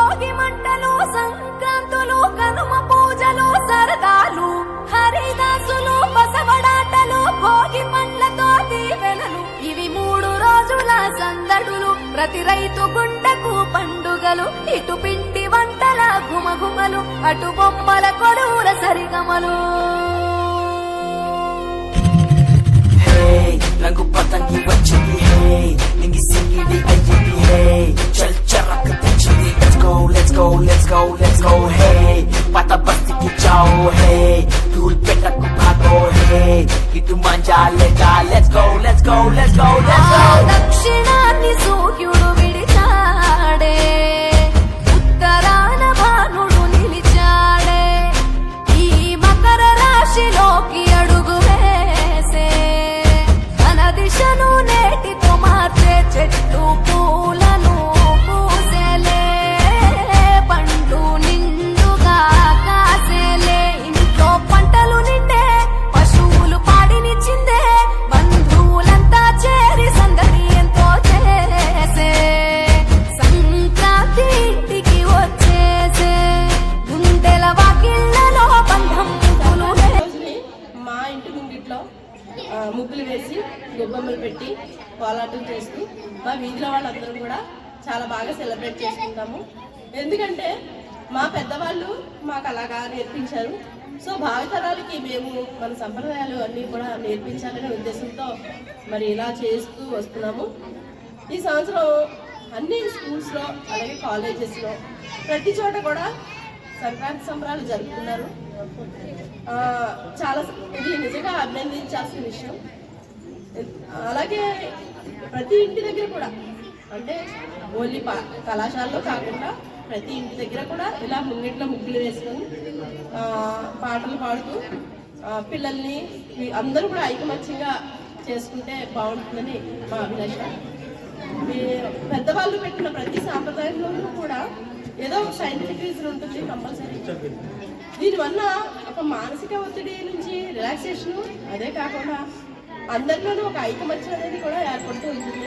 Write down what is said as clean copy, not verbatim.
భోగి మంటలు, సంక్రాంతులు, కనుమ పూజలు, సరదాలు, హరిదాసులు, బసవడాటలు, భోగి పండ్లతో దీవెనలు, ఇవి 3 రోజుల సందడులు. ప్రతి రైతు గుండెకు పండుగలు, ఇటు పిండి వంటల గుమగుమలు, అటు బొమ్మల కొడువుల సరిగమలు. రంగు పతంగి వచ్చింది హే, నింగి సింగిడి అయ్యింది హే, చల్ చరక్ తెచ్చింది. Let's go let's go let's go let's go హే, పాత బస్తీకి చాओ హే, ధూల్ పెట్టకు భాగో హే, ఇటు మంజా లేగా. Let's go let's go let's go let's go. దక్షిణాన్ని సూర్యుడు విడిచాడే, ఉత్తరాన భానుడు నిలిచాడే, ఈ మకర రాశిలోకి అడుగు వేసే, తన దిశను నేటితో మార్చే చెట్టు పూలను పూసేలే, పండు నిండుగా కాసేలే, ఇంట్లో పంటలు నిండే, పశువులు పాడినిచ్చిందే, బంధువులంతా చేరి సందడి ఎంతో చేసే, సంక్రాంతి ఇంటికి వచ్చేసే, గుండెల వాకిళ్లలో బంధం పువ్వులు. మా ఇంటి ముంగిట్లో ముగ్గులు వేసి గొబ్బెమ్మలు పెట్టి కోలాటం చేస్తూ మా వీధిలో వాళ్ళందరూ కూడా చాలా బాగా సెలబ్రేట్ చేసుకుంటాము. ఎందుకంటే మా పెద్దవాళ్ళు మాకు అలాగా నేర్పించారు. సో భావితరాలకి మేము మన సంప్రదాయాలు అన్నీ కూడా నేర్పించాలనే ఉద్దేశంతో మరి ఇలా చేస్తూ వస్తున్నాము. ఈ సంవత్సరం అన్ని స్కూల్స్లో అలాగే కాలేజెస్లో ప్రతి చోట కూడా సంక్రాంతి సంబరాలు జరుపుకున్నారు. చాలా ఇది నిజంగా అభినందించాల్సిన విషయం. అలాగే ప్రతి ఇంటి దగ్గర కూడా, అంటే ఓన్లీ కళాశాలలో కాకుండా ప్రతి ఇంటి దగ్గర కూడా ఇలా ముంగిట్లో ముగ్గులు వేసుకొని పాటలు పాడుతూ పిల్లల్ని అందరూ కూడా ఐకమత్యంగా చేసుకుంటే బాగుంటుందని మా అభిలాష. పెద్దవాళ్ళు పెట్టిన ప్రతి సాంప్రదాయంలోనూ కూడా ఏదో ఒక సైంటిఫిక్ రీజన్ ఉంటుంది కంపల్సరీ. దీనివల్ల ఒక మానసిక ఒత్తిడి నుంచి రిలాక్సేషన్, అదే కాకుండా అందరిలోనూ ఒక ఐకమత్యం అనేది కూడా ఏర్పడుతూ ఉంటుంది.